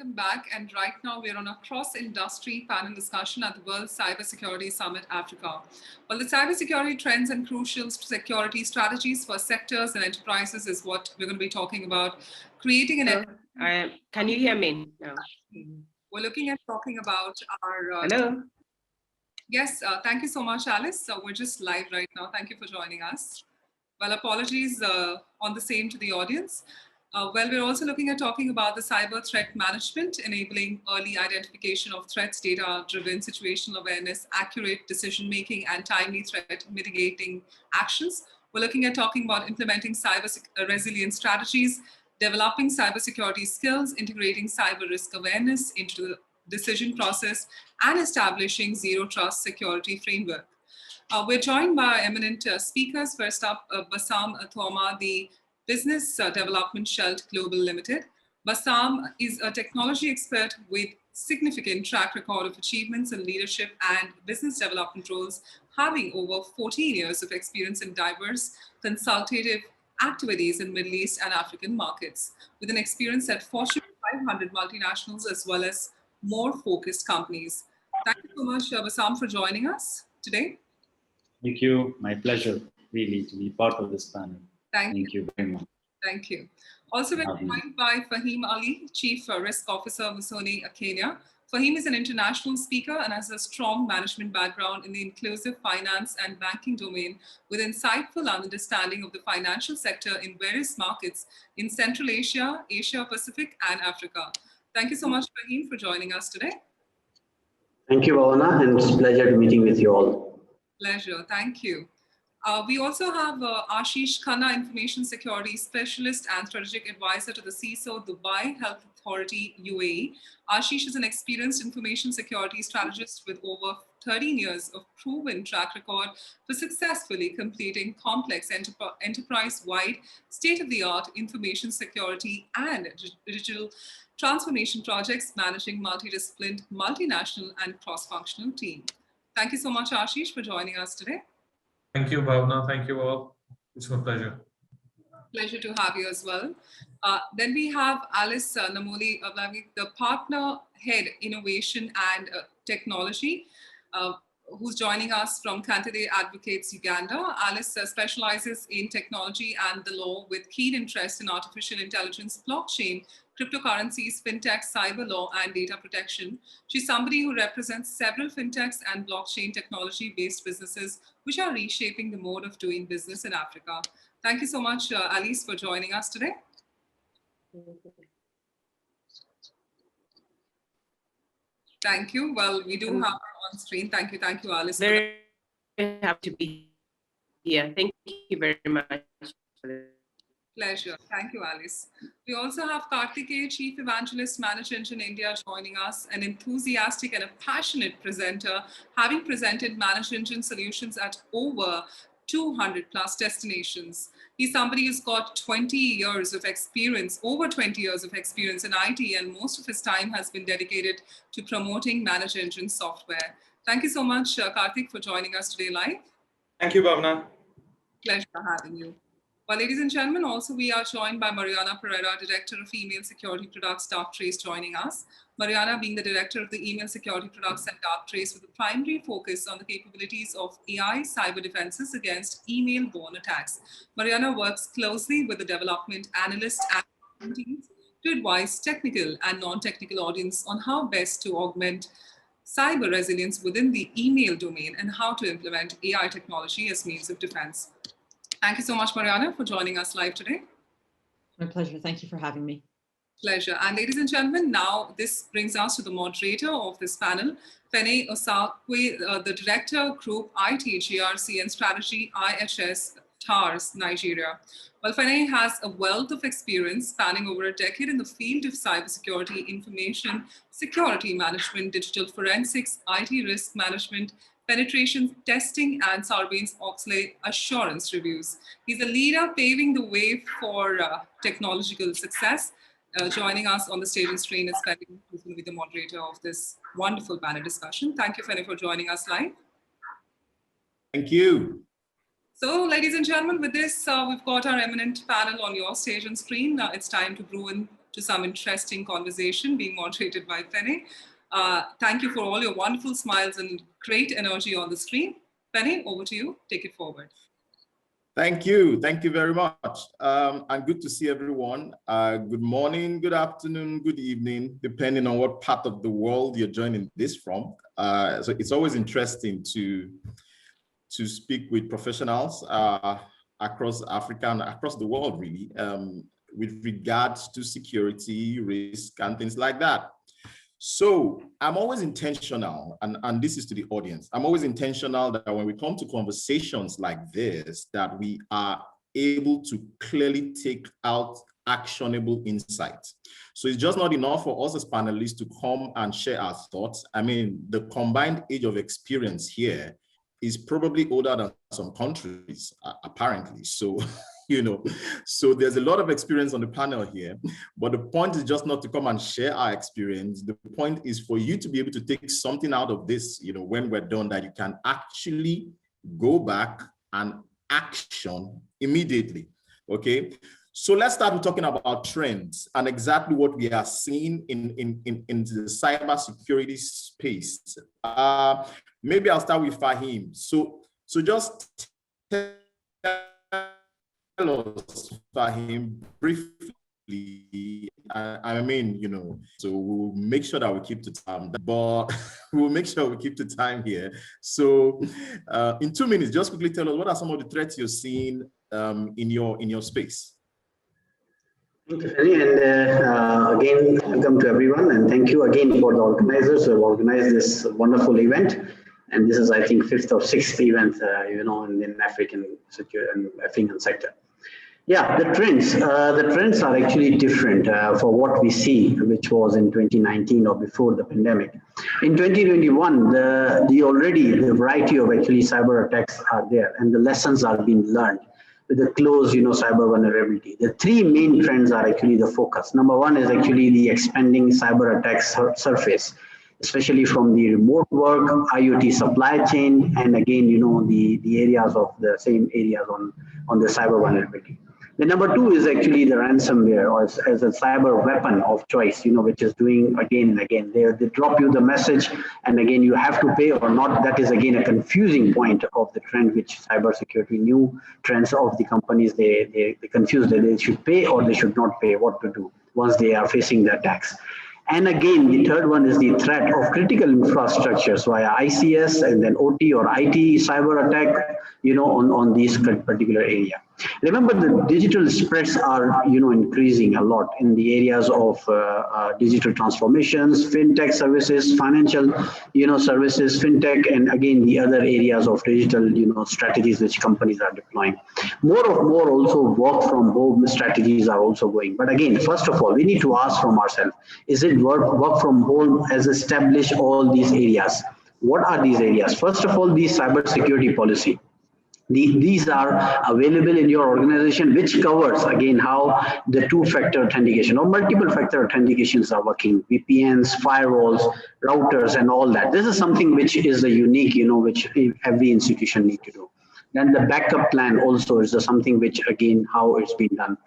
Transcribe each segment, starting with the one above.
welcome back. And right now we're on a cross-industry panel discussion at the World Cybersecurity Summit Africa. Well, the cybersecurity trends and crucial security strategies for sectors and enterprises is what we're going to be talking about. Creating an... Can you hear me now? We're looking at talking about our... Hello? Yes, thank you so much, Alice. We're just live right now. Thank you for joining us. Well, apologies on the same to the audience. Well, we're also looking at talking about the cyber threat management, enabling early identification of threats, data-driven situational awareness, accurate decision-making, and timely threat mitigating actions. We're looking at talking about implementing cyber resilience strategies, developing cybersecurity skills, integrating cyber risk awareness into the decision process, and establishing zero trust security framework. We're joined by eminent speakers. First up, Bassam Touma, the Business Development Shelt Global Limited. Bassam is a technology expert with significant track record of achievements in leadership and business development roles, having over 14 years of experience in diverse consultative activities in Middle East and African markets, with an experience at Fortune 500 multinationals as well as more focused companies. Thank you so much, Bassam, for joining us today. Thank you. My pleasure, really, to be part of this panel. Thank you very much. Thank you. Also, we're joined by Faheem Ali, Chief Risk Officer, Musoni, Kenya. Faheem is an international speaker and has a strong management background in the inclusive finance and banking domain with insightful understanding of the financial sector in various markets in Central Asia, Asia Pacific, and Africa. Thank you so much, Faheem, for joining us today. Thank you, Bhavana, and it's a pleasure meeting with you all. Pleasure. Thank you. We also have Ashish, Khanna, Information Security Specialist and Strategic Advisor to the CISO Dubai Health Authority, UAE. Ashish is an experienced information security strategist with over 13 years of proven track record for successfully completing complex enterprise-wide state-of-the-art information security and digital transformation projects, managing multidisciplined, multinational, and cross-functional team. Thank you so much, Ashish, for joining us today. Thank you, Bhavna. Thank you all. It's my pleasure. Pleasure to have you as well. Then we have Alice Namoli, the Partner Head Innovation and Technology, who's joining us from Candidate Advocates Uganda. Alice specializes in technology and the law with keen interest in artificial intelligence, blockchain, cryptocurrencies, fintech, cyber law, and data protection. She's somebody who represents several fintechs and blockchain technology-based businesses which are reshaping the mode of doing business in Africa. Thank you so much, Alice, for joining us today. Thank you. Well, we do have her on screen. Thank you, Alice. Very happy to be here. Thank you very much for this. Pleasure. Thank you, Alice. We also have Karthikeya, Chief Evangelist, Managed Engine India, joining us, an enthusiastic and a passionate presenter, having presented Managed Engine solutions at over 200 plus destinations. He's somebody who's got 20 years of experience, over 20 years of experience in IT, and most of his time has been dedicated to promoting Managed Engine software. Thank you so much, Karthik, for joining us today live. Thank you, Bhavna. Pleasure having you. Well, ladies and gentlemen, also we are joined by Mariana Pereira, Director of Email Security Products, Darktrace, joining us. Mariana being the Director of the Email Security Products at Darktrace with a primary focus on the capabilities of AI cyber defenses against email-borne attacks. Mariana works closely with the development analyst and teams to advise technical and non-technical audience on how best to augment cyber resilience within the email domain and how to implement AI technology as means of defense. Thank you so much, Mariana, for joining us live today. My pleasure. Thank you for having me. Pleasure. And ladies and gentlemen, now this brings us to the moderator of this panel, Fene Osakwe, the Director, Group IT, GRC and Strategy, IHS, TARS, Nigeria. Well, Fene has a wealth of experience spanning over a decade in the field of cybersecurity, information, security management, digital forensics, IT risk management, penetration testing, and Sarbanes-Oxley assurance reviews. He's a leader paving the way for technological success. Joining us on the stage and screen is Fene, who's going to be the moderator of this wonderful panel discussion. Thank you, Fene, for joining us live. Thank you. So, ladies and gentlemen, with this, we've got our eminent panel on your stage and screen. It's time to brew in to some interesting conversation being moderated by Penny. Thank you for all your wonderful smiles and great energy on the screen. Penny, over to you. Take it forward. Thank you. Thank you very much. And good to see everyone. Good morning, good afternoon, good evening, depending on what part of the world you're joining this from. So it's always interesting to speak with professionals across Africa and across the world, really, with regards to security, risk, and things like that. So I'm always intentional, and this is to the audience. I'm always intentional that when we come to conversations like this, that we are able to clearly take out actionable insights. So it's just not enough for us as panelists to come and share our thoughts. I mean, the combined age of experience here is probably older than some countries, apparently. So, you know, so there's a lot of experience on the panel here, but the point is just not to come and share our experience. The point is for you to be able to take something out of this, you know, when we're done, that you can actually go back and action immediately, okay? So let's start with talking about trends and exactly what we are seeing in the cybersecurity space. Maybe I'll start with Faheem. So just tell us, Faheem, briefly. I mean, you know, so we'll make sure that we keep to time, but we'll make sure we keep to time here. So in 2 minutes, just quickly tell us what are some of the threats you're seeing in your space. Thank you, Fanny, and again, welcome to everyone, and thank you again for the organizers who have organized this wonderful event. And this is, I think, 5th or 6th event, you know, in African sector. Yeah, the trends are actually different for what we see, which was in 2019 or before the pandemic. In 2021, the variety of actually cyber attacks are there, and the lessons are being learned with the close, you know, cyber vulnerability. The three main trends are actually the focus. Number one is actually the expanding cyber attack surface, especially from the remote work, IoT supply chain, and again, you know, the areas of the same areas on the cyber vulnerability. The number two is actually the ransomware, or as a cyber weapon of choice, you know, which is doing again and again. They drop you the message, and again, you have to pay or not. That is again a confusing point of the trend, which cybersecurity new trends of the companies, they confuse that they should pay or they should not pay, what to do once they are facing the attacks. And again, the third one is the threat of critical infrastructures via ICS and then OT or IT cyber attack, you know, on these particular area. Remember, the digital spreads are, you know, increasing a lot in the areas of digital transformations, fintech services, financial, you know, services, fintech, and again, the other areas of digital, you know, strategies which companies are deploying. More also work from home strategies are also going. But again, first of all, we need to ask from ourselves, is it work from home has established all these areas? What are these areas? First of all, the cybersecurity policy. These are available in your organization, which covers again how the two-factor authentication or multiple factor authentications are working, VPNs, firewalls, routers, and all that. This is something which is a unique, you know, which every institution need to do. Then the backup plan also is something which again how it's been done.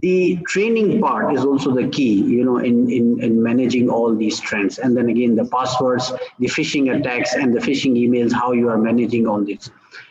The training part is also the key, you know, in managing all these trends. And then again, the passwords, the phishing attacks, and the phishing emails, how you are managing all this.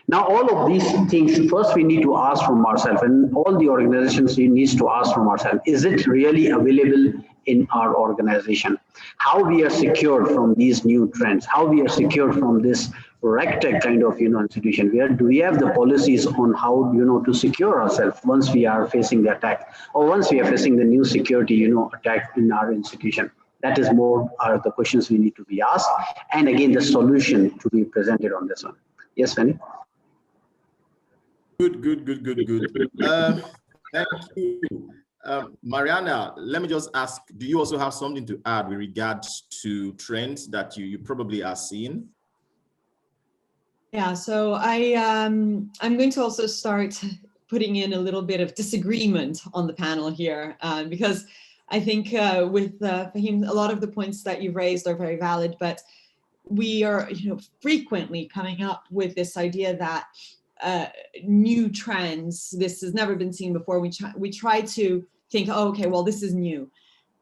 Now, all of these things, first we need to ask from ourselves, and all the organizations needs to ask from ourselves, is it really available in our organization? How we are secured from these new trends? How we are secured from this RegTech kind of, you know, institution? Where do we have the policies on how, you know, to secure ourselves once we are facing the attack, or once we are facing the new security, you know, attack in our institution? That is more are the questions we need to be asked, and again, the solution to be presented on this one. Yes, Fanny? Good. Thank you. Mariana, let me just ask, do you also have something to add with regards to trends that you probably are seeing? Yeah, so I'm going to also start putting in a little bit of disagreement on the panel here, because I think with Faheem, a lot of the points that you've raised are very valid, but we are, you know, frequently coming up with this idea that new trends, this has never been seen before. We try to think, oh, okay, well, this is new.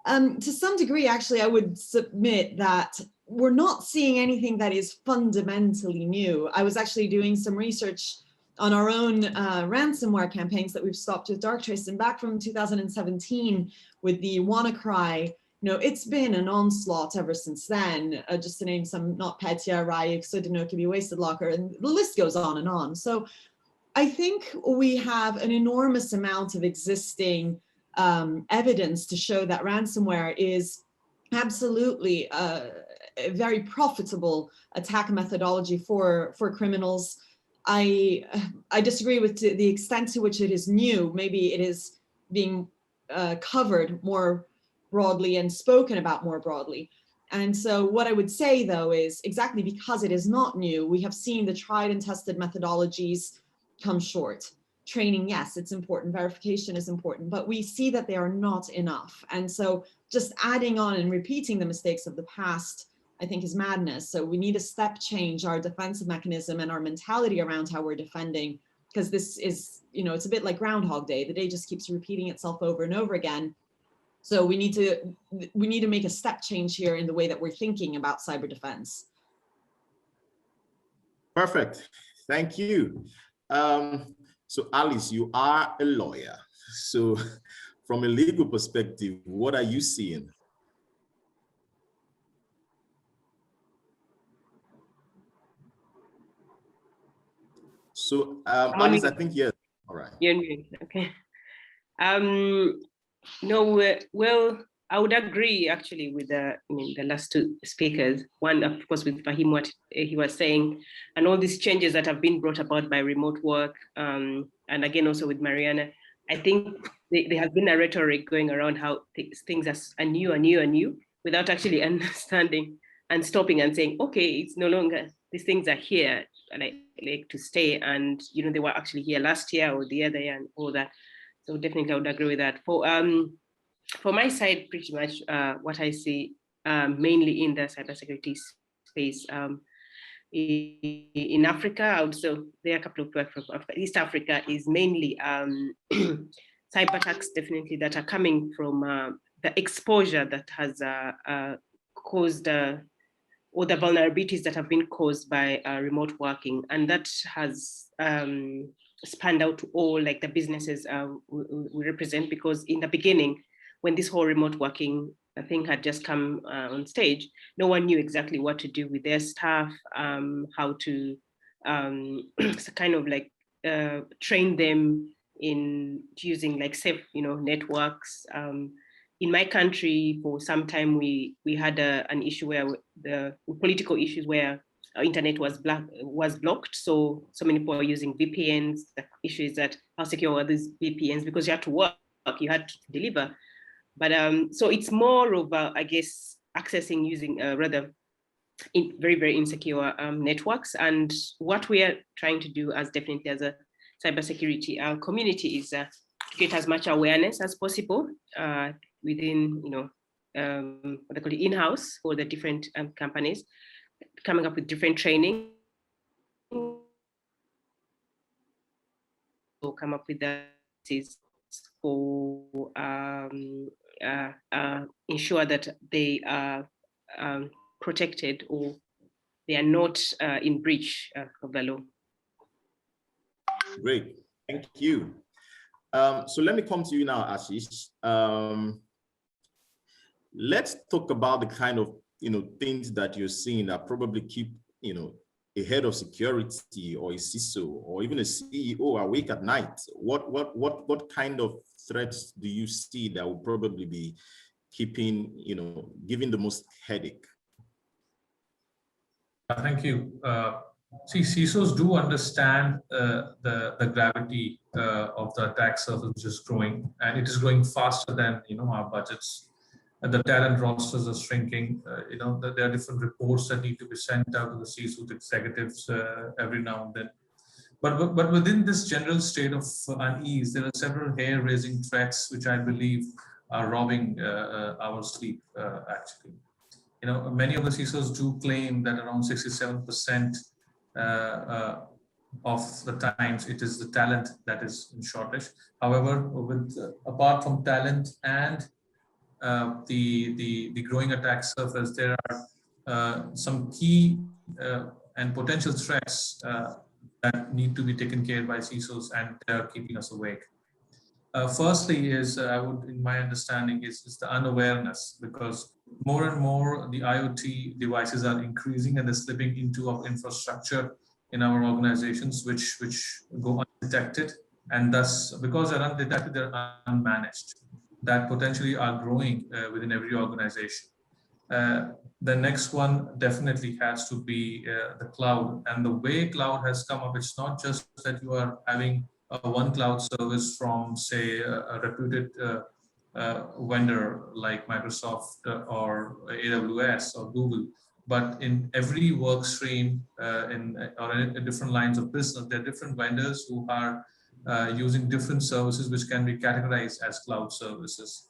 To some degree, actually, I would submit that we're not seeing anything that is fundamentally new. I was actually doing some research on our own ransomware campaigns that we've stopped with Darktrace, and back from 2017 with the WannaCry, it's been an onslaught ever since then. Just to name some, NotPetya, Ryuk, Sodinokibi, Wasted Locker, and the list goes on and on. So I think we have an enormous amount of existing evidence to show that ransomware is absolutely a very profitable attack methodology for criminals. I disagree with the extent to which it is new. Maybe it is being covered more broadly and spoken about more broadly. And so what I would say, though, is exactly because it is not new, we have seen the tried and tested methodologies come short. Training, yes, it's important. Verification is important, but we see that they are not enough. And so just adding on and repeating the mistakes of the past, I think, is madness. So we need to step change our defensive mechanism and our mentality around how we're defending, because this is, it's a bit like Groundhog Day. The day just keeps repeating itself over and over again. So we need to make a step change here in the way that we're thinking about cyber defense. Perfect. Thank you. So Alice, you are a lawyer. So from a legal perspective, what are you seeing? So Alice, I think yes. All right. Yeah, okay. No, well, I would agree actually with the last two speakers. One, of course, with Faheem, what he was saying, and all these changes that have been brought about by remote work, and again also with Mariana. I think there has been a rhetoric going around how things are new, without actually understanding and stopping and saying, okay, it's no longer, these things are here, like to stay, and they were actually here last year or the other year and all that. So definitely I would agree with that. For my side, pretty much what I see mainly in the cybersecurity space in Africa, I would say there are a couple of work from Africa. East Africa is mainly cyber attacks, definitely, that are coming from the exposure that has caused or the vulnerabilities that have been caused by remote working, and that has spanned out to all like the businesses we represent, because in the beginning, when this whole remote working thing had just come on stage, no one knew exactly what to do with their staff, how to kind of like train them in using like safe, networks. In my country, for some time, we had an issue where the political issues where our internet was blocked. So many people are using VPNs. The issue is that how secure are these VPNs? Because you had to work, you had to deliver. But so it's more of, I guess, accessing using rather very, very insecure networks. And what we are trying to do as definitely as a cybersecurity community is to get as much awareness as possible within, what they call it, in-house for the different companies, coming up with different training. So come up with that for ensure that they are protected or they are not in breach of the law. Great, thank you. So let me come to you now, Ashish. Let's talk about the kind of things that you're seeing that probably keep a head of security or a CISO or even a CEO awake at night. What kind of threats do you see that will probably be keeping, giving the most headache? Thank you. See, CISOs do understand the gravity of the attack surface, which is growing, and it is growing faster than our budgets. And the talent rosters are shrinking. There are different reports that need to be sent out to the C-suite executives every now and then. But within this general state of unease, there are several hair-raising threats which I believe are robbing our sleep. Actually, many of the CISOs do claim that around 67% of the times it is the talent that is in shortage. However, apart from talent and the growing attack surface, there are some key and potential threats that need to be taken care by CISOs, and they're keeping us awake. Firstly is, in my understanding, is the unawareness, because more and more the IoT devices are increasing and they're slipping into our infrastructure in our organizations, which go undetected, and thus, because they're undetected, they're unmanaged, that potentially are growing within every organization. The next one definitely has to be the cloud, and the way cloud has come up, it's not just that you are having one cloud service from, say, a reputed vendor like Microsoft or AWS or Google, but in every work stream or in different lines of business, there are different vendors who are using different services which can be categorized as cloud services.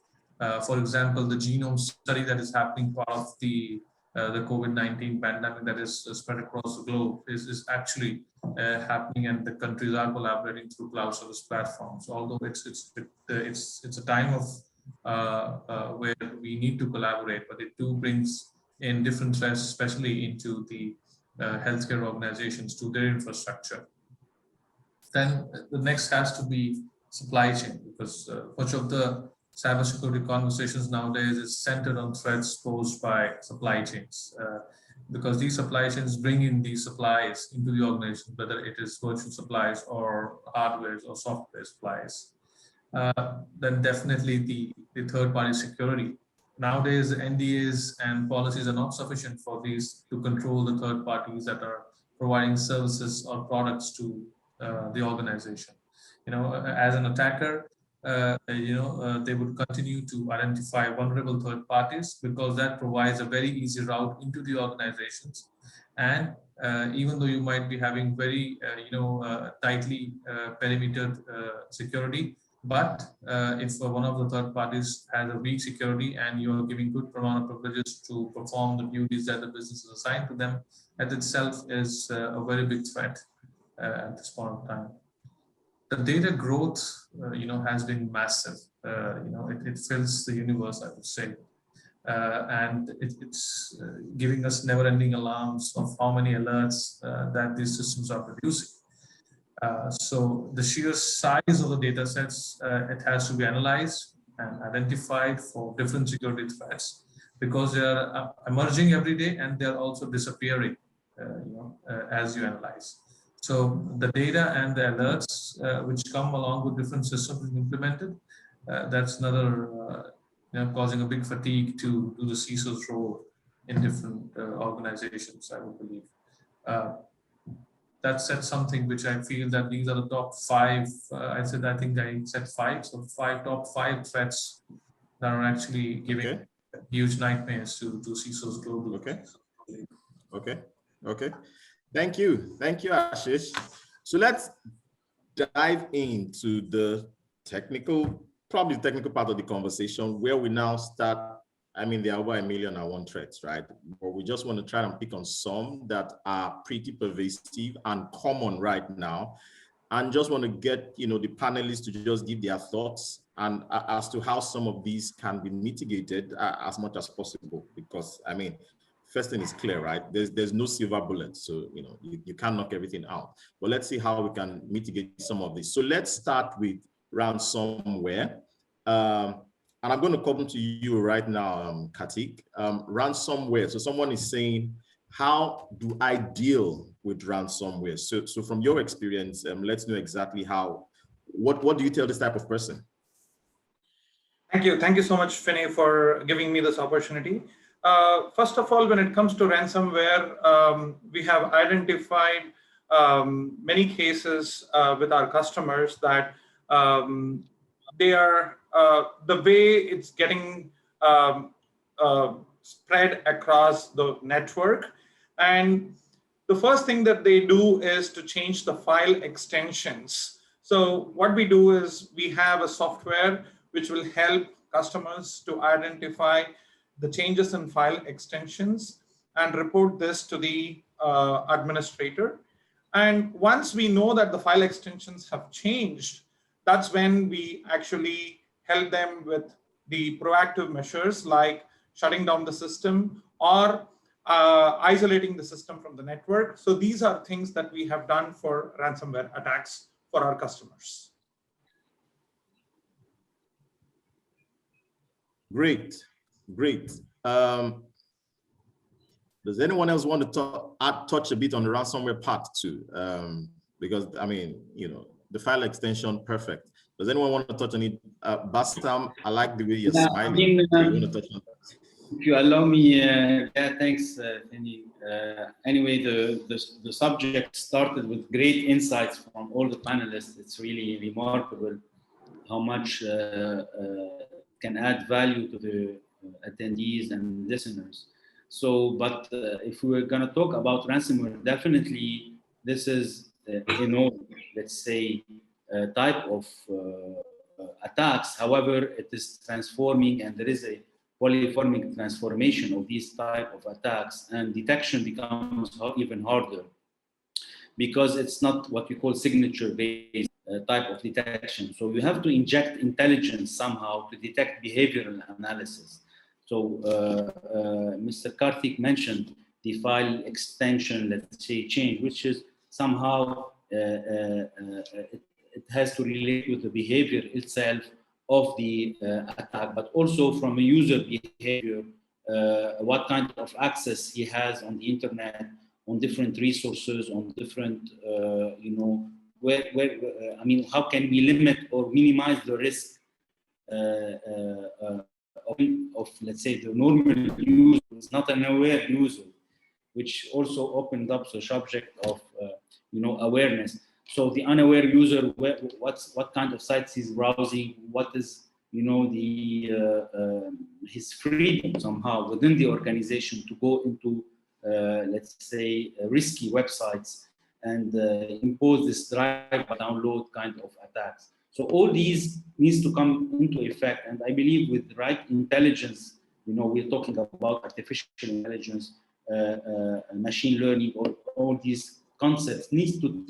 For example, the genome study that is happening part of the COVID-19 pandemic that is spread across the globe is actually happening, and the countries are collaborating through cloud service platforms. Although it's a time of where we need to collaborate, but it too brings in different threats, especially into the healthcare organizations, to their infrastructure. Then the next has to be supply chain, because much of the cybersecurity conversations nowadays is centered on threats posed by supply chains, because these supply chains bring in these supplies into the organization, whether it is virtual supplies or hardware or software supplies. Then definitely the third-party security. Nowadays, the NDAs and policies are not sufficient for these to control the third parties that are providing services or products to the organization. As an attacker, they would continue to identify vulnerable third parties, because that provides a very easy route into the organizations. And even though you might be having very, tightly perimetered security, but if one of the third parties has a weak security and you are giving good amount of privileges to perform the duties that the business is assigned to them, that itself is a very big threat at this point of time. The data growth, has been massive. It fills the universe, I would say. And it's giving us never-ending alarms of how many alerts that these systems are producing. So the sheer size of the data sets, it has to be analyzed and identified for different security threats, because they are emerging every day and they're also disappearing, as you analyze. So the data and the alerts which come along with different systems implemented, that's another, causing a big fatigue to the CISO's role in different organizations, I would believe. That said, something which I feel that these are the top five. I think I said five. So top five threats that are actually giving huge nightmares to CISOs globally. Okay. Thank you, Ashish. So let's dive into the technical part of the conversation, where we now start. I mean, there are over 1,000,001 threats, right? But we just want to try and pick on some that are pretty pervasive and common right now, and just want to get the panelists to just give their thoughts and as to how some of these can be mitigated as much as possible. Because I mean, first thing is clear, right? There's no silver bullet, so you can't knock everything out. But let's see how we can mitigate some of this. So let's start with ransomware. And I'm going to come to you right now, Kartik. Ransomware. So someone is saying, how do I deal with ransomware? So from your experience, let's know exactly what do you tell this type of person? Thank you so much, Finney, for giving me this opportunity. First of all, when it comes to ransomware, we have identified many cases with our customers that they are the way it's getting spread across the network. And the first thing that they do is to change the file extensions. So what we do is we have a software which will help customers to identify the changes in file extensions and report this to the administrator. And once we know that the file extensions have changed, that's when we actually help them with the proactive measures like shutting down the system or isolating the system from the network. So these are things that we have done for ransomware attacks for our customers. Great, great. Does anyone else want to touch a bit on the ransomware part too? Because I mean, you know, the file extension, perfect. Does anyone want to touch on it? Bassam, I like the way you're smiling. You want to touch on that? If you allow me, thanks, Penny. Anyway, the subject started with great insights from all the panelists. It's really remarkable how much can add value to the attendees and listeners. So, but if we're going to talk about ransomware, definitely this is let's say, type of attacks. However, it is transforming, and there is a polyformic transformation of these type of attacks, and detection becomes even harder because it's not what we call signature-based type of detection. So you have to inject intelligence somehow to detect behavioral analysis. So Mr. Karthik mentioned the file extension, let's say, change, which is somehow it has to relate with the behavior itself of the attack, but also from a user behavior, what kind of access he has on the internet, on different resources, on different, I mean, how can we limit or minimize the risk of, let's say, the normal user is not an aware user, which also opened up the subject of, awareness. So the unaware user, what kind of sites he's browsing, what is, his freedom somehow within the organization to go into, let's say, risky websites and impose this drive download kind of attacks. So all these needs to come into effect, and I believe with the right intelligence, we're talking about artificial intelligence, machine learning, all these concepts needs to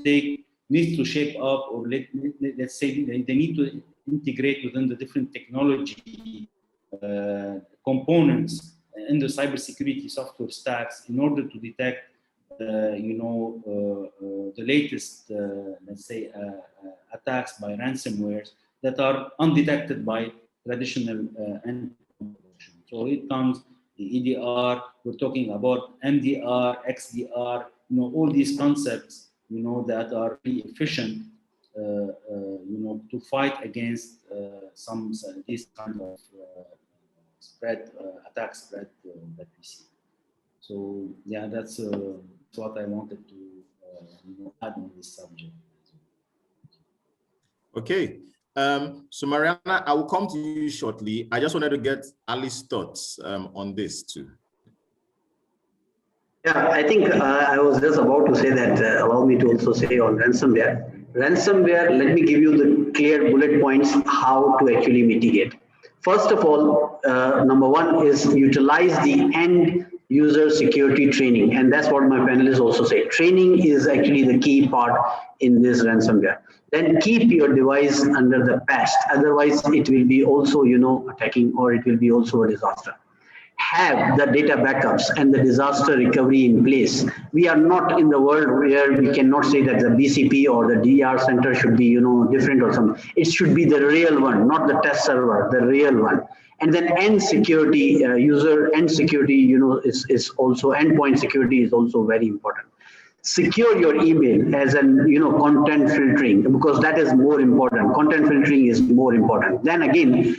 shape up, or let's say they need to integrate within the different technology components in the cybersecurity software stacks in order to detect, the latest, let's say, attacks by ransomwares that are undetected by traditional endpoint protection. So it comes the EDR, we're talking about MDR, XDR, all these concepts, that are really efficient, to fight against these kind of attack spread that we see. So yeah, that's what I wanted to add on this subject. Okay. So Mariana, I will come to you shortly. I just wanted to get Ali's thoughts on this too. Yeah, I think I was just about to say that, allow me to also say on ransomware. Ransomware, let me give you the clear bullet points how to actually mitigate. First of all, number one is utilize the end user security training. And that's what my panelists also say. Training is actually the key part in this ransomware. Then keep your device under the patch. Otherwise, it will be also, attacking, or it will be also a disaster. Have the data backups and the disaster recovery in place. We are not in the world where we cannot say that the BCP or the DR center should be, different or something. It should be the real one, not the test server, the real one. And then end security, user end security, is also, endpoint security is also very important. Secure your email as an, content filtering, because that is more important. Content filtering is more important. Then again,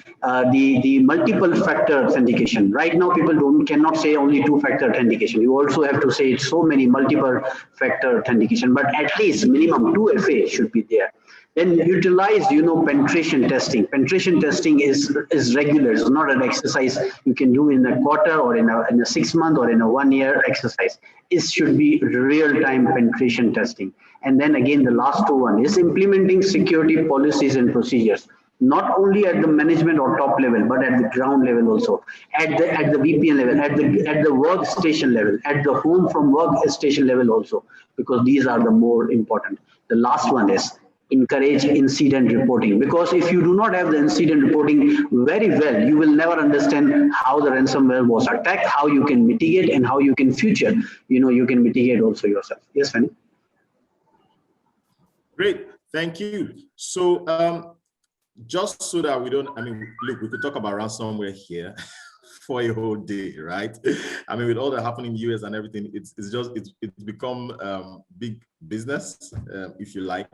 the multiple factor authentication. Right now, people cannot say only two-factor authentication. You also have to say so many multiple factor authentication, but at least minimum 2FA should be there. Then utilize, penetration testing. Penetration testing is regular. It's not an exercise you can do in a quarter or in a 6 month or in a 1 year exercise. It should be real-time penetration testing. And then again, the last one is implementing security policies and procedures, not only at the management or top level, but at the ground level also, at the VPN level, at the workstation level, at the home from workstation level also, because these are the more important. The last one is encourage incident reporting, because if you do not have the incident reporting very well, you will never understand how the ransomware was attacked, how you can mitigate, and how you can future, you can mitigate also yourself. Yes, Fanny? Great, thank you. So just so that we don't, look, we could talk about ransomware here for a whole day, right? With all that happening in the US and everything, it's become big business, if you like.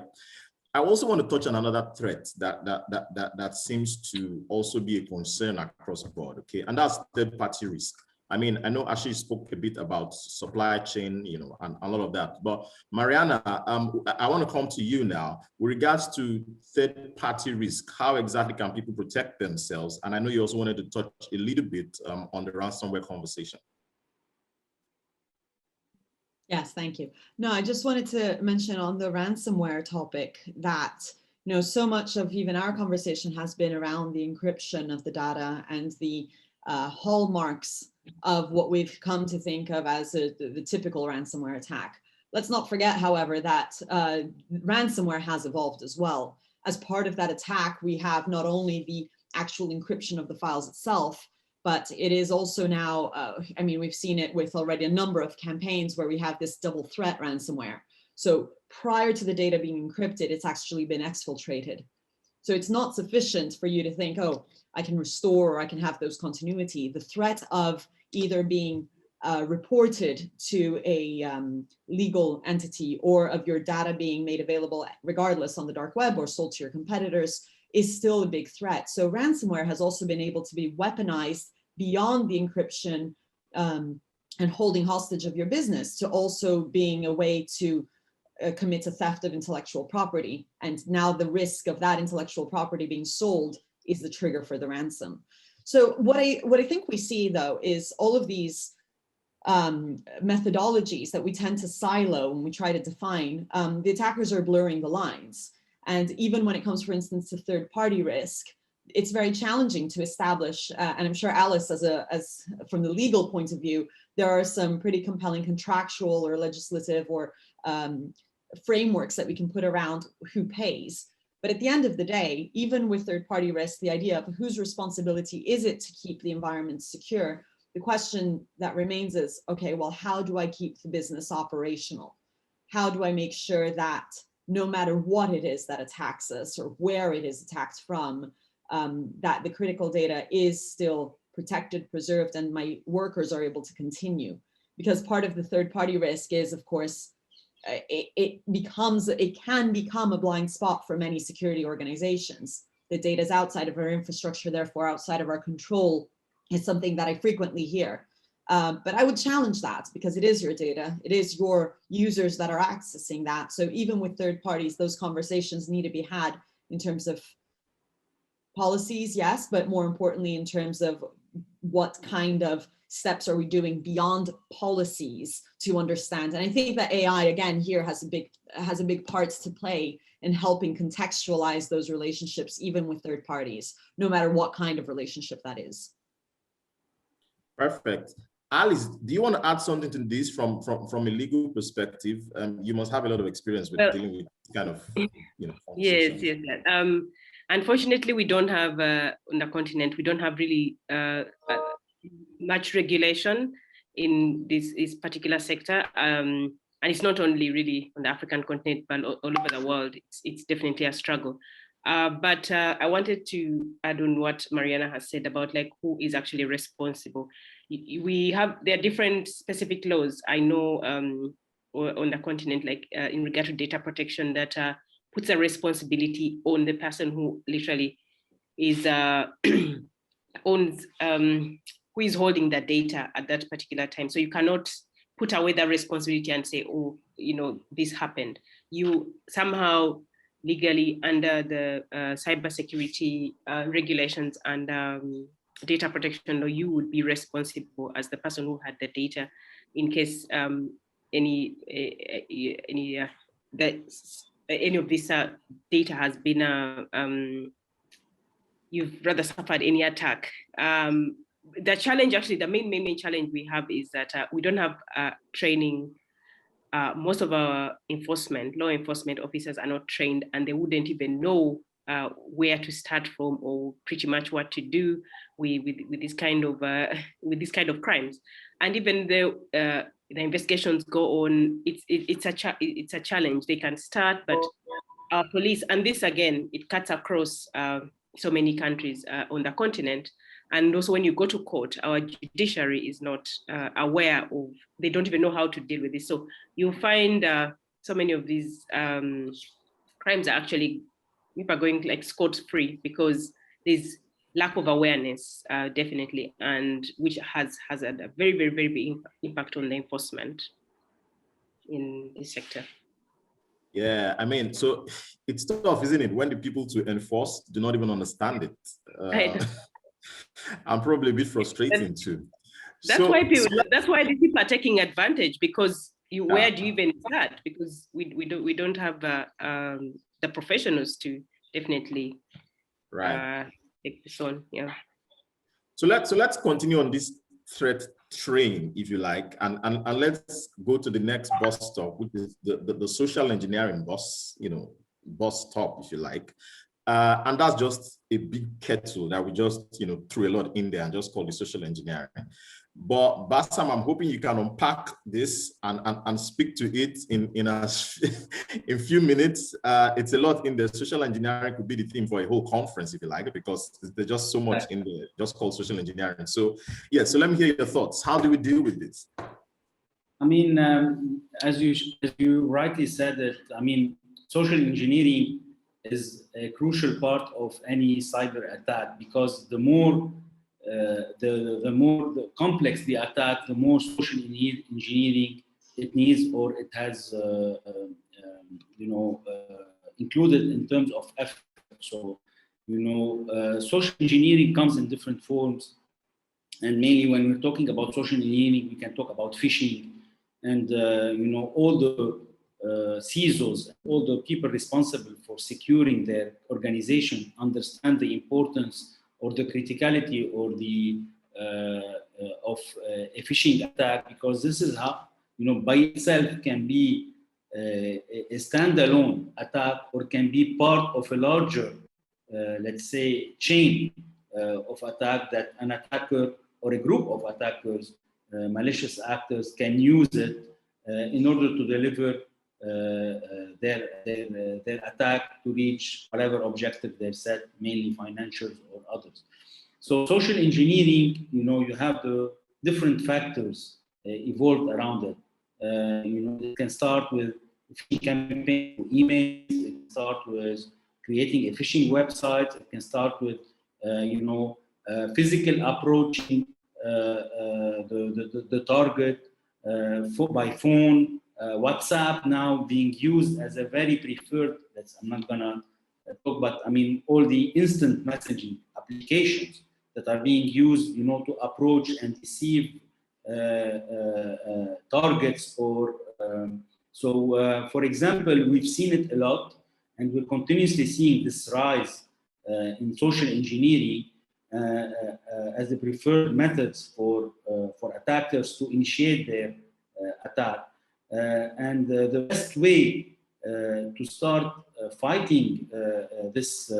I also want to touch on another threat that seems to also be a concern across the board, okay? And that's third-party risk. I know Ashish spoke a bit about supply chain, and a lot of that. But Mariana, I want to come to you now with regards to third-party risk. How exactly can people protect themselves? And I know you also wanted to touch a little bit on the ransomware conversation. Yes, thank you. No, I just wanted to mention on the ransomware topic that, so much of even our conversation has been around the encryption of the data and the hallmarks of what we've come to think of as the typical ransomware attack. Let's not forget, however, that ransomware has evolved as well. As part of that attack, we have not only the actual encryption of the files itself, but it is also now, we've seen it with already a number of campaigns where we have this double threat ransomware. So prior to the data being encrypted, it's actually been exfiltrated. So it's not sufficient for you to think, oh, I can restore or I can have those continuity. The threat of either being reported to a legal entity or of your data being made available regardless on the dark web or sold to your competitors is still a big threat. So ransomware has also been able to be weaponized beyond the encryption and holding hostage of your business to also being a way to commit a theft of intellectual property. And now the risk of that intellectual property being sold is the trigger for the ransom. So what I think we see though is all of these methodologies that we tend to silo when we try to define, the attackers are blurring the lines. And even when it comes, for instance, to third-party risk, it's very challenging to establish, and I'm sure Alice, as from the legal point of view, there are some pretty compelling contractual or legislative or frameworks that we can put around who pays. But at the end of the day, even with third-party risk, the idea of whose responsibility is it to keep the environment secure, the question that remains is, okay, well, how do I keep the business operational? How do I make sure that no matter what it is that attacks us or where it is attacked from, that the critical data is still protected, preserved, and my workers are able to continue? Because part of the third-party risk is, of course, it can become a blind spot for many security organizations. The data is outside of our infrastructure, therefore outside of our control, is something that I frequently hear. But I would challenge that because it is your data, it is your users that are accessing that. So even with third parties, those conversations need to be had in terms of policies, yes, but more importantly, in terms of what kind of steps are we doing beyond policies to understand. And I think that AI, again, here has a big part to play in helping contextualize those relationships, even with third parties, no matter what kind of relationship that is. Perfect. Alice, do you want to add something to this from a legal perspective? You must have a lot of experience with dealing with kind of, Yes. Unfortunately, we don't have on the continent. We don't have really much regulation in this particular sector, and it's not only really on the African continent, but all over the world. It's definitely a struggle. But I wanted to add on what Mariana has said about like who is actually responsible. There are different specific laws I know on the continent, like in regard to data protection, that puts a responsibility on the person who literally is owns who is holding the data at that particular time. So you cannot put away that responsibility and say, oh, this happened. You somehow legally under the cybersecurity regulations and data protection law, you would be responsible as the person who had the data in case any of this data has been you've rather suffered any attack. The challenge, actually, the main challenge we have is that we don't have training most of our law enforcement officers are not trained, and they wouldn't even know where to start from, or pretty much what to do with this kind of crimes. And even though the investigations go on, it's a challenge. They can start, but our police, and this again, it cuts across so many countries on the continent. And also when you go to court, our judiciary is not aware of, they don't even know how to deal with this. So you'll find so many of these crimes are actually, people are going like scot-free because there's lack of awareness, definitely, and which has had a very, very, very big impact on the enforcement in this sector. Yeah, I mean, so it's tough, isn't it, when the people to enforce do not even understand it. I'm probably a bit frustrating too. That's why these people are taking advantage, because where do you even start? Because we don't have the professionals to definitely take this on. Yeah. So let's continue on this threat train, if you like, and let's go to the next bus stop, which is the social engineering bus stop, if you like. And that's just a big kettle that we just threw a lot in there and just call it social engineering. But Bassam, I'm hoping you can unpack this and speak to it in a few minutes. It's a lot in there. Social engineering could be the theme for a whole conference, if you like, because there's just so much in there, just called social engineering. So yeah, so let me hear your thoughts. How do we deal with this? I mean, as you rightly said, that I mean, social engineering is a crucial part of any cyber attack, because the more the complex the attack, the more social engineering it needs, or it has included in terms of effort. So social engineering comes in different forms, and mainly when we're talking about social engineering, we can talk about phishing, and all the CISOs, all the people responsible for securing their organization understand the importance or the criticality or the of a phishing attack, because this is how, by itself can be a standalone attack, or can be part of a larger, let's say, chain of attack that an attacker or a group of attackers, malicious actors, can use it in order to deliver their attack to reach whatever objective they've set, mainly financial or others. So social engineering, you have the different factors evolved around it. It can start with phishing campaign, emails. It can start with creating a phishing website. It can start with physical approaching the target by phone. WhatsApp now being used as a very preferred, I'm not gonna talk, but I mean all the instant messaging applications that are being used, to approach and deceive targets, or for example, we've seen it a lot, and we're continuously seeing this rise in social engineering as the preferred methods for attackers to initiate their attack. And the best way to start fighting this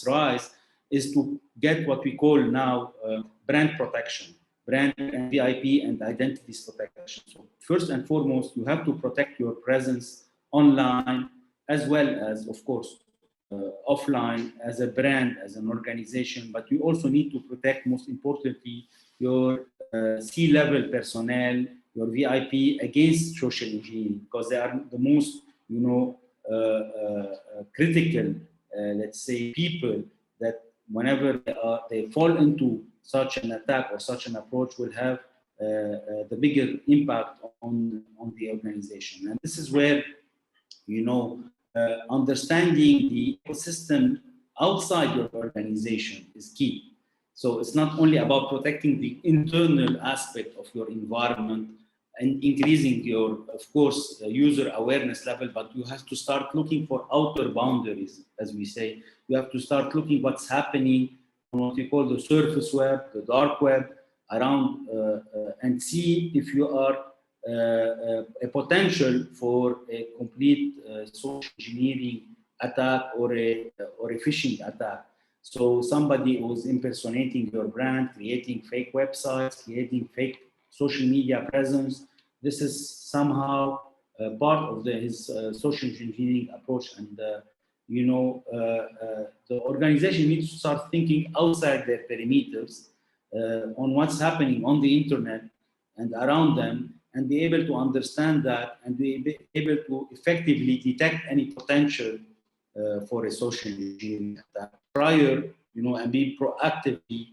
rise is to get what we call now brand protection, brand and VIP and identities protection. So first and foremost, you have to protect your presence online, as well as, of course, offline as a brand, as an organization, but you also need to protect, most importantly, your C-level personnel, your VIP, against social engineering, because they are the most, critical, let's say, people that whenever they fall into such an attack or such an approach will have the bigger impact on the organization. And this is where, understanding the ecosystem outside your organization is key. So it's not only about protecting the internal aspect of your environment and increasing your, of course, user awareness level, but you have to start looking for outer boundaries, as we say. You have to start looking what's happening on what we call the surface web, the dark web, around, and see if you are a potential for a complete social engineering attack or a phishing attack. So somebody who's impersonating your brand, creating fake websites, creating fake social media presence. This is somehow part of his social engineering approach. And the organization needs to start thinking outside their perimeters on what's happening on the internet and around them, and be able to understand that and be able to effectively detect any potential for a social engineering attack prior, and be proactively,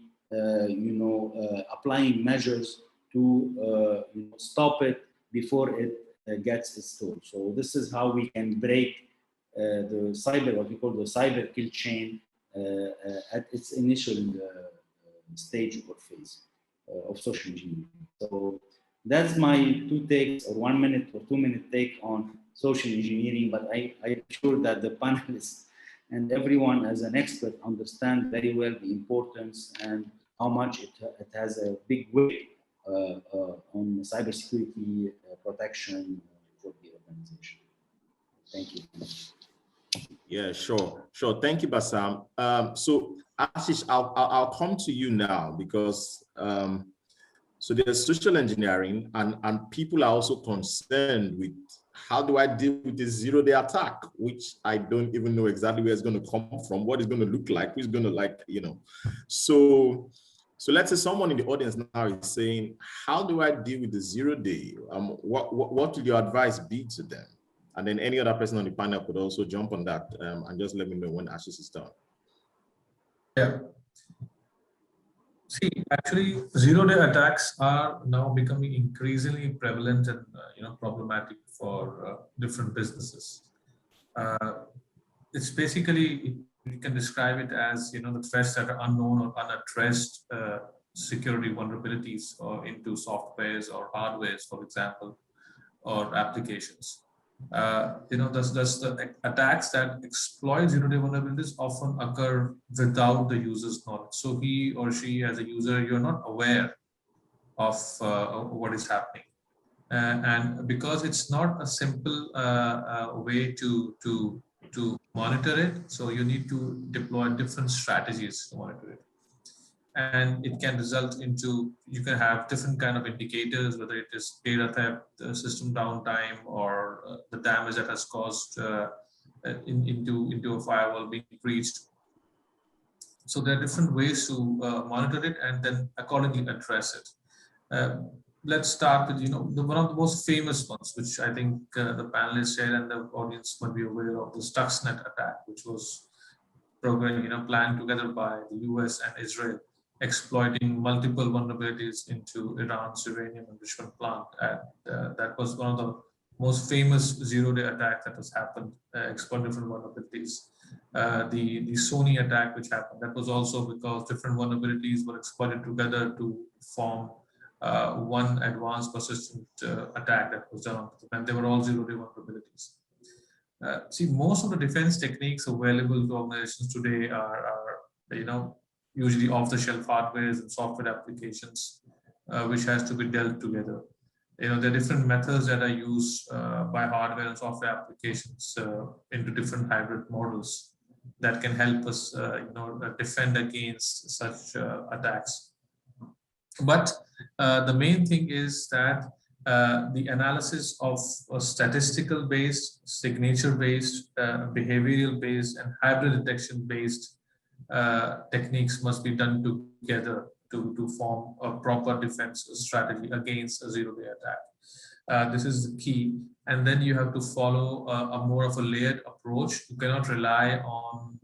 applying measures to stop it before it gets installed. So this is how we can break what we call the cyber kill chain at its initial stage or phase of social engineering. So that's my 2 takes, or 1 minute or 2 minute take on social engineering, but I'm sure that the panelists and everyone as an expert understand very well the importance and how much it has a big weight on cybersecurity protection for the organization. Thank you. Yeah, sure. Thank you, Bassam. So Ashish, I'll come to you now because so there's social engineering, and people are also concerned with how do I deal with this zero-day attack, which I don't even know exactly where it's going to come from, what it's going to look like, who's going to So let's say someone in the audience now is saying, how do I deal with the zero-day? What will your advice be to them? And then any other person on the panel could also jump on that and just let me know when Ashish is done. Yeah. See, actually, zero-day attacks are now becoming increasingly prevalent and problematic for different businesses. It's basically, you can describe it as the threats that are unknown or unaddressed security vulnerabilities or into softwares or hardwares, for example, or applications. Thus the attacks that exploit zero-day vulnerabilities often occur without the user's knowledge. So he or she, as a user, you're not aware of what is happening, and because it's not a simple way to monitor it, so you need to deploy different strategies to monitor it. And it can result into, you can have different kind of indicators, whether it is data theft, system downtime, or the damage that has caused into a firewall being breached. So there are different ways to monitor it and then accordingly address it. Let's start with one of the most famous ones, which I think the panelists here and the audience might be aware of, the Stuxnet attack, which was planned together by the US and Israel, exploiting multiple vulnerabilities into Iran's uranium enrichment plant. And that was one of the most famous zero-day attacks that has happened, exploiting different vulnerabilities. The Musoni attack, which happened, that was also because different vulnerabilities were exploited together to form one advanced persistent attack that was done, and they were all zero-day vulnerabilities. See, most of the defense techniques available to organizations today are usually off-the-shelf hardware and software applications, which has to be dealt together. There are different methods that are used by hardware and software applications into different hybrid models that can help us, defend against such attacks. But the main thing is that the analysis of statistical-based, signature-based, behavioral-based, and hybrid detection-based techniques must be done together to form a proper defense strategy against a zero-day attack. This is the key. And then you have to follow a more of a layered approach. You cannot rely on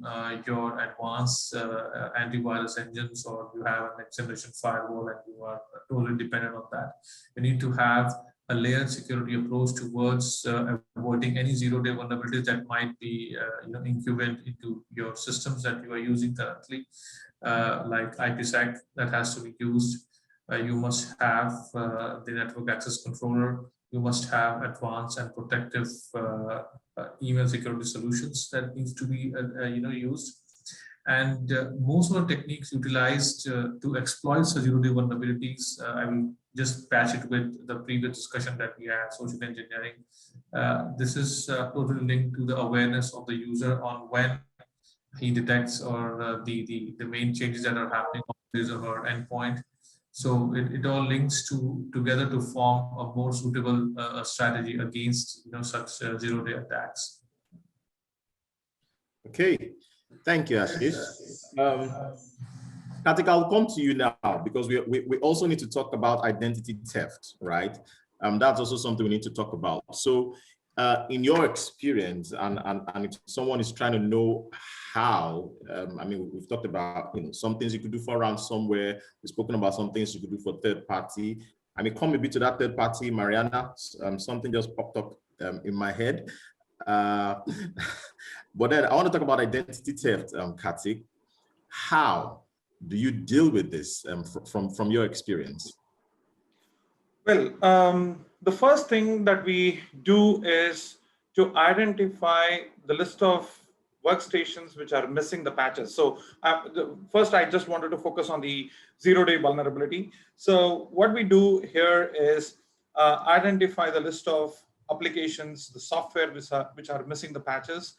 your advanced antivirus engines, or you have a next generation firewall and you are totally dependent on that. You need to have a layered security approach towards avoiding any zero-day vulnerabilities that might be incumbent into your systems that you are using currently, like IPsec that has to be used. You must have the network access controller. You must have advanced and protective email security solutions that needs to be used. And most of the techniques utilized to exploit zero-day vulnerabilities, I will just patch it with the previous discussion that we had, social engineering. This is totally linked to the awareness of the user on when he detects or the main changes that are happening on his or her endpoint. So it all links together to form a more suitable strategy against such zero-day attacks. Okay, thank you, Ashish. Karthik, I'll come to you now because we also need to talk about identity theft, right? That's also something we need to talk about. So in your experience, and if someone is trying to know how, I mean, we've talked about some things you could do for ransomware. We've spoken about some things you could do for third party. I mean, come a bit to that third party, Mariana. Something just popped up in my head. But then I want to talk about identity theft, Karthik. How do you deal with this from your experience? Well, the first thing that we do is to identify the list of workstations which are missing the patches. So first, I just wanted to focus on the zero-day vulnerability. So what we do here is identify the list of applications, the software which are missing the patches.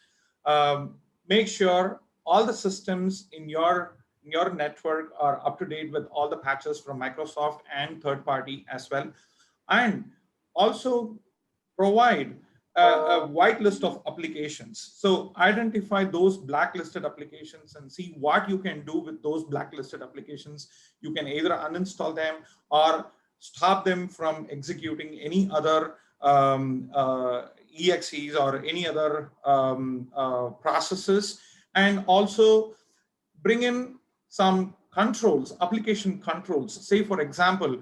Make sure all the systems in your network are up to date with all the patches from Microsoft and third party as well. And also provide a wide list of applications. So identify those blacklisted applications and see what you can do with those blacklisted applications. You can either uninstall them or stop them from executing any other EXEs or any other processes, and also bring in some controls, application controls. Say, for example,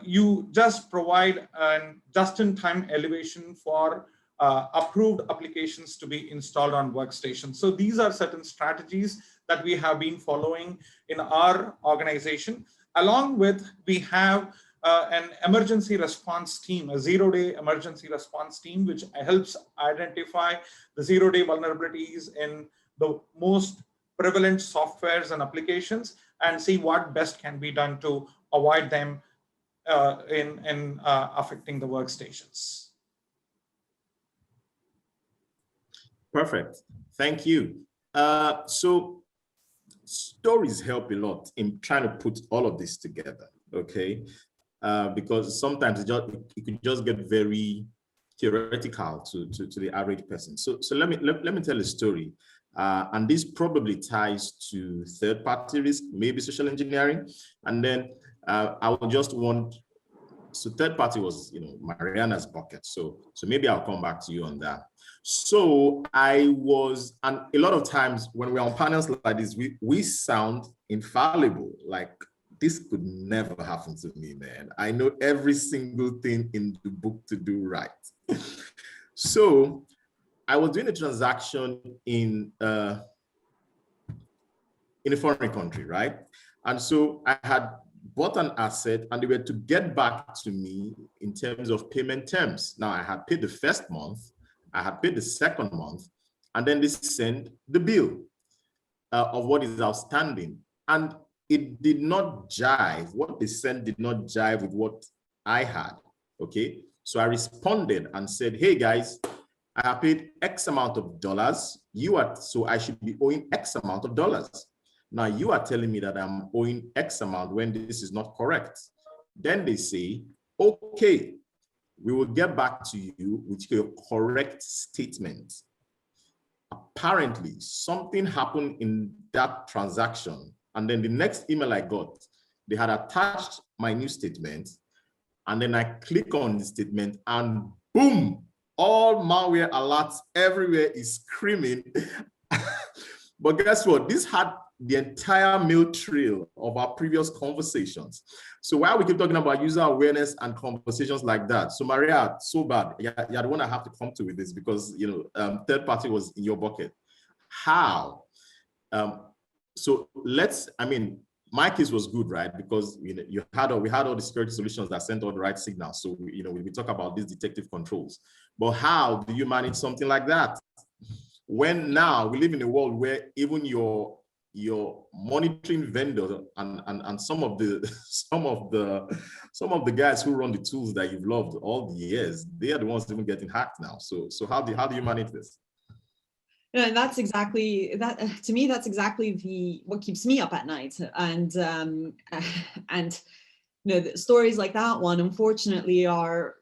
you just provide a just-in-time elevation for approved applications to be installed on workstations. So these are certain strategies that we have been following in our organization. Along with, we have an emergency response team, a zero-day emergency response team, which helps identify the zero-day vulnerabilities in the most prevalent softwares and applications and see what best can be done to avoid them in affecting the workstations. Perfect. Thank you. So stories help a lot in trying to put all of this together, okay? Because sometimes it could just get very theoretical to the average person. So let me tell a story. And this probably ties to third-party risk, maybe social engineering. And then I would just want, so third-party was, Mariana's bucket. So maybe I'll come back to you on that. So I was, and a lot of times when we're on panels like this, we sound infallible, like this could never happen to me, man. I know every single thing in the book to do right. So I was doing a transaction in a foreign country, right? And so I had bought an asset and they were to get back to me in terms of payment terms. Now I had paid the first month, I had paid the second month, and then they sent the bill of what is outstanding. And it did not jive. What they sent did not jive with what I had, okay? So I responded and said, hey guys, I have paid X amount of dollars. So I should be owing X amount of dollars. Now you are telling me that I'm owing X amount when this is not correct. Then they say, okay, we will get back to you with your correct statement. Apparently something happened in that transaction. And then the next email I got, they had attached my new statement. And then I click on the statement and boom, all malware alerts everywhere is screaming. But guess what? This had the entire mail trail of our previous conversations. So while we keep talking about user awareness and conversations like that, so Maria, so bad, you're the one I have to come to with this because third party was in your bucket. How? So my case was good, right? Because we had all the security solutions that sent all the right signals. So we talk about these detective controls. But how do you manage something like that? When now we live in a world where even your your monitoring vendor and some of the some of the guys who run the tools that you've loved all the years, they are the ones even getting hacked now. So how do you manage this? And that's exactly that. To me, that's exactly what keeps me up at night. And you know, stories like that one, unfortunately, are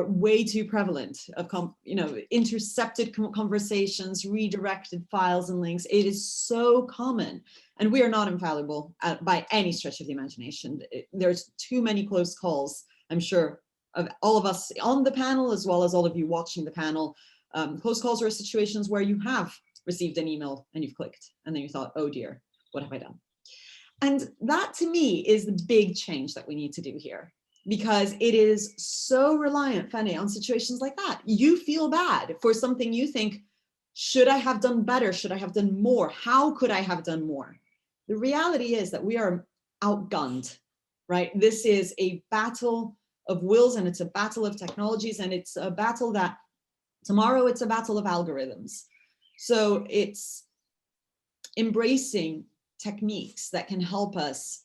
way too prevalent. Of intercepted conversations, redirected files and links. It is so common, and we are not infallible by any stretch of the imagination. There's too many close calls, I'm sure, of all of us on the panel, as well as all of you watching the panel. Close calls are situations where you have received an email and you've clicked, and then you thought, oh dear, what have I done? And that, to me, is the big change that we need to do here, because it is so reliant, Fanny, on situations like that. You feel bad for something you think, should I have done better? Should I have done more? How could I have done more? The reality is that we are outgunned, right? This is a battle of wills, and it's a battle of technologies, and it's a battle that tomorrow it's a battle of algorithms. So it's embracing techniques that can help us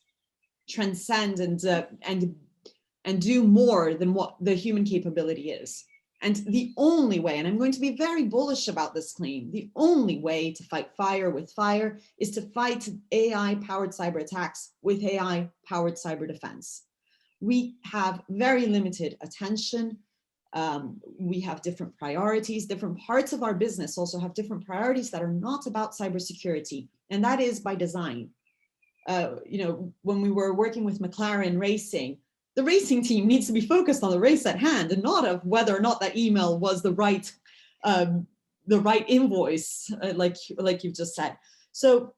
transcend and do more than what the human capability is. And the only way, and I'm going to be very bullish about this claim, the only way to fight fire with fire is to fight AI-powered cyber attacks with AI-powered cyber defense. We have very limited attention. We have different priorities. Different parts of our business also have different priorities that are not about cybersecurity, and that is by design. When we were working with McLaren Racing, the racing team needs to be focused on the race at hand, and not of whether or not that email was the right invoice, like you've just said. So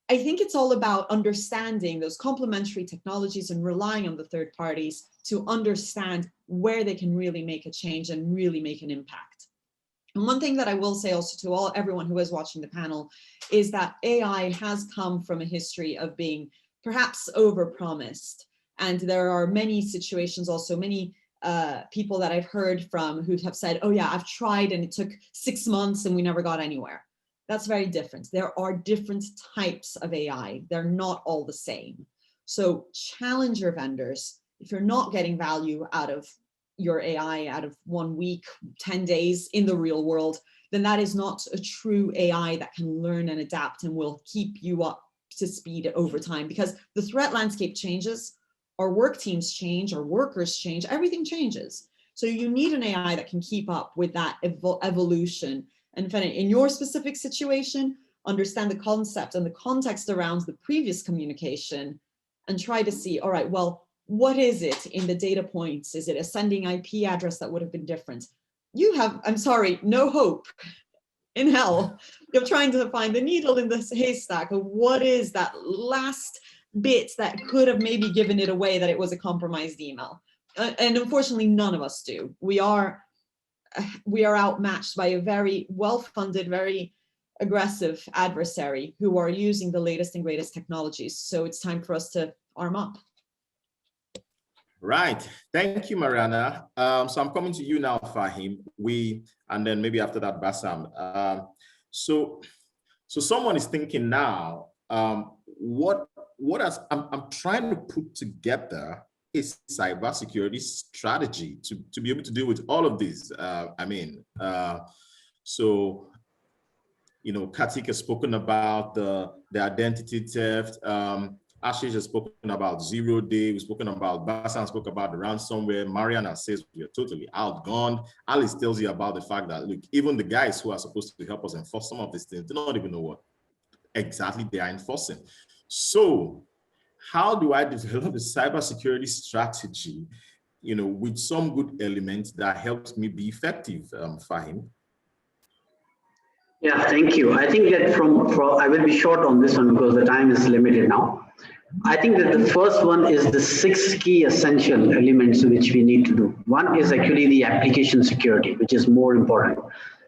I think it's all about understanding those complementary technologies and relying on the third parties to understand where they can really make a change and really make an impact. And one thing that I will say also to everyone who is watching the panel is that AI has come from a history of being perhaps overpromised. And there are many situations, also many people that I've heard from who have said, oh yeah, I've tried and it took 6 months and we never got anywhere. That's very different. There are different types of AI. They're not all the same. So challenge your vendors. If you're not getting value out of your AI out of 1 week, 10 days in the real world, then that is not a true AI that can learn and adapt and will keep you up to speed over time, because the threat landscape changes, our work teams change, our workers change, everything changes. So you need an AI that can keep up with that evolution. And in your specific situation, understand the concept and the context around the previous communication and try to see, all right, well, what is it in the data points? Is it a sending IP address that would have been different? You have, I'm sorry, no hope in hell. You're trying to find the needle in the haystack of what is that last bit that could have maybe given it away that it was a compromised email. And unfortunately, none of us do. We are outmatched by a very well-funded, very aggressive adversary who are using the latest and greatest technologies. So it's time for us to arm up. Right. Thank you, Mariana. So I'm coming to you now, Faheem. And then maybe after that, Bassam. So someone is thinking now, what I'm trying to put together is cybersecurity strategy to be able to deal with all of these. Kartik has spoken about the identity theft. Ashish has spoken about Zeroday. We've spoken about Bassam, spoke about the ransomware. Mariana says we are totally outgunned. Alice tells you about the fact that, look, even the guys who are supposed to help us enforce some of these things, they don't even know what exactly they are enforcing. So how do I develop a cybersecurity strategy, with some good elements that helps me be effective, Faheem? Yeah, thank you. I think that I will be short on this one because the time is limited now. I think that the first one is the 6 key essential elements which we need to do. One is actually the application security, which is more important.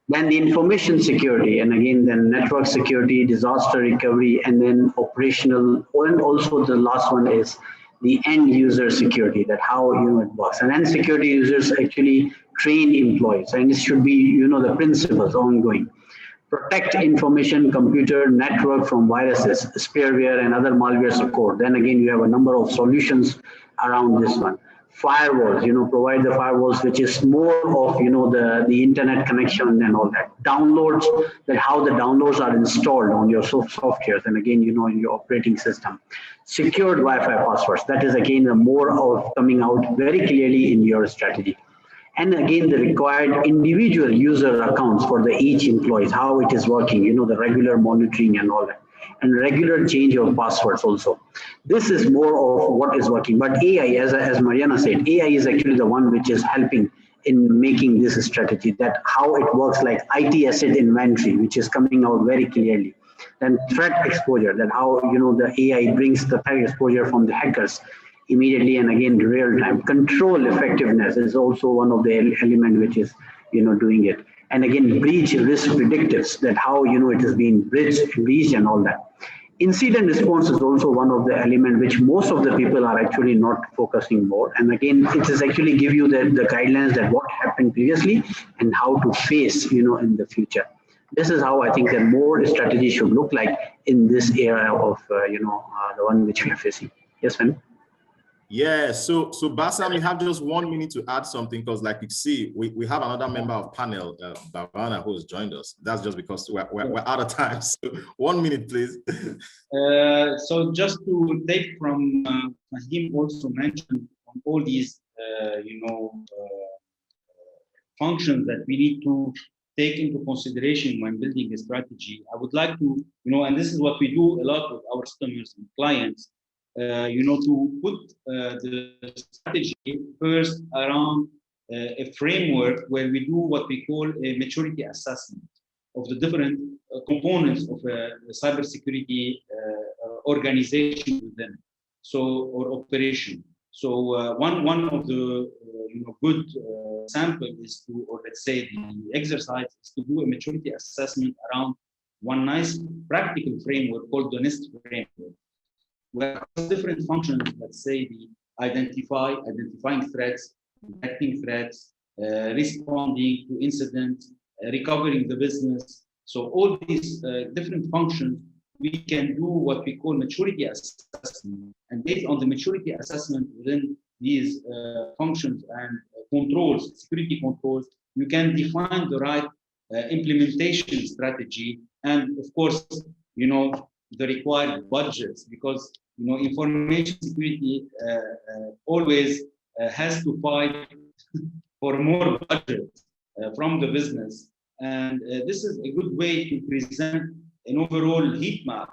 Then the information security, and again, then network security, disaster recovery, and then operational, and also the last one is the end user security, that how it works. And end security users actually train employees, and it should be, the principles ongoing. protect information, computer, network from viruses, spyware, and other malware support. Then again, you have a number of solutions around this one. Firewalls, provide the firewalls, which is more of, the internet connection and all that. Downloads, that how the downloads are installed on your softwares, and again, in your operating system. Secured Wi-Fi passwords, that is again the more of coming out very clearly in your strategy. And again, the required individual user accounts for the each employees, how it is working, the regular monitoring and all that, and regular change of passwords also. This is more of what is working. But AI, as Mariana said, AI is actually the one which is helping in making this strategy, that how it works, like IT asset inventory, which is coming out very clearly. Then threat exposure, that how, the AI brings the threat exposure from the hackers immediately and again real time. Control effectiveness is also one of the element which is doing it. And again, breach risk predictives, that how it is being breached and all that. Incident response is also one of the element which most of the people are actually not focusing more. And again, it is actually give you the guidelines that what happened previously and how to face in the future. This is how I think that more strategy should look like in this era of the one which we are facing. Yes, Faheem? Yeah, so Bassam, you have just 1 minute to add something, because like you see, we have another member of panel, Bhavana, who has joined us. That's just because we're out of time. So 1 minute, please. So just to take from Faheem also mentioned on all these, functions that we need to take into consideration when building a strategy. I would like to, and this is what we do a lot with our customers and clients, to put the strategy first around a framework where we do what we call a maturity assessment of the different components of a cybersecurity organization within, or operation. So one of the good sample is to, or let's say the exercise is to do a maturity assessment around one nice practical framework called the NIST framework, where different functions, let's say the identifying threats, detecting threats, responding to incidents, recovering the business. So all these different functions, we can do what we call maturity assessment. And based on the maturity assessment within these functions and controls, security controls, you can define the right implementation strategy. And of course, the required budgets, because information security always has to fight for more budget from the business. And this is a good way to present an overall heat map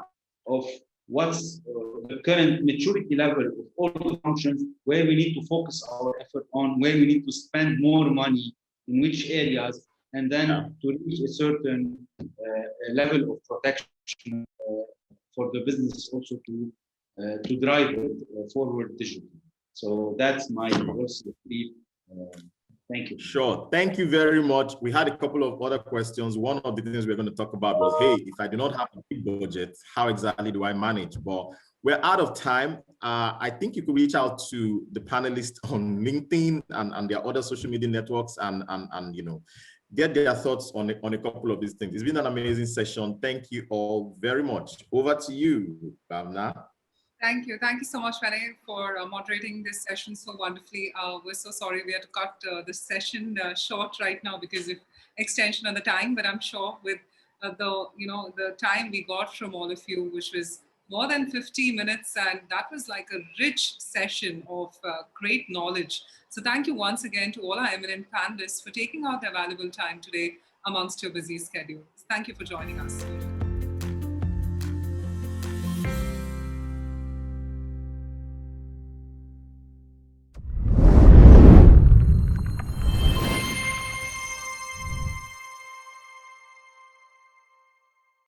of what's the current maturity level of all the functions, where we need to focus our effort on, where we need to spend more money, in which areas, and then to reach a certain level of protection for the business also to drive it forward digitally. So that's my also brief. Thank you. Sure. Thank you very much. We had a couple of other questions. One of the things we're going to talk about was, hey, if I do not have a big budget, how exactly do I manage? But we're out of time. I think you could reach out to the panelists on LinkedIn and their other social media networks and get their thoughts on a couple of these things. It's been an amazing session. Thank you all very much. Over to you, Bhavna. Thank you. Thank you so much, Faheem, for moderating this session so wonderfully. We're so sorry we had to cut this session short right now because of extension of the time, but I'm sure with the time we got from all of you, which was more than 50 minutes, and that was like a rich session of great knowledge. So thank you once again to all our eminent panelists for taking out their valuable time today amongst your busy schedules. Thank you for joining us.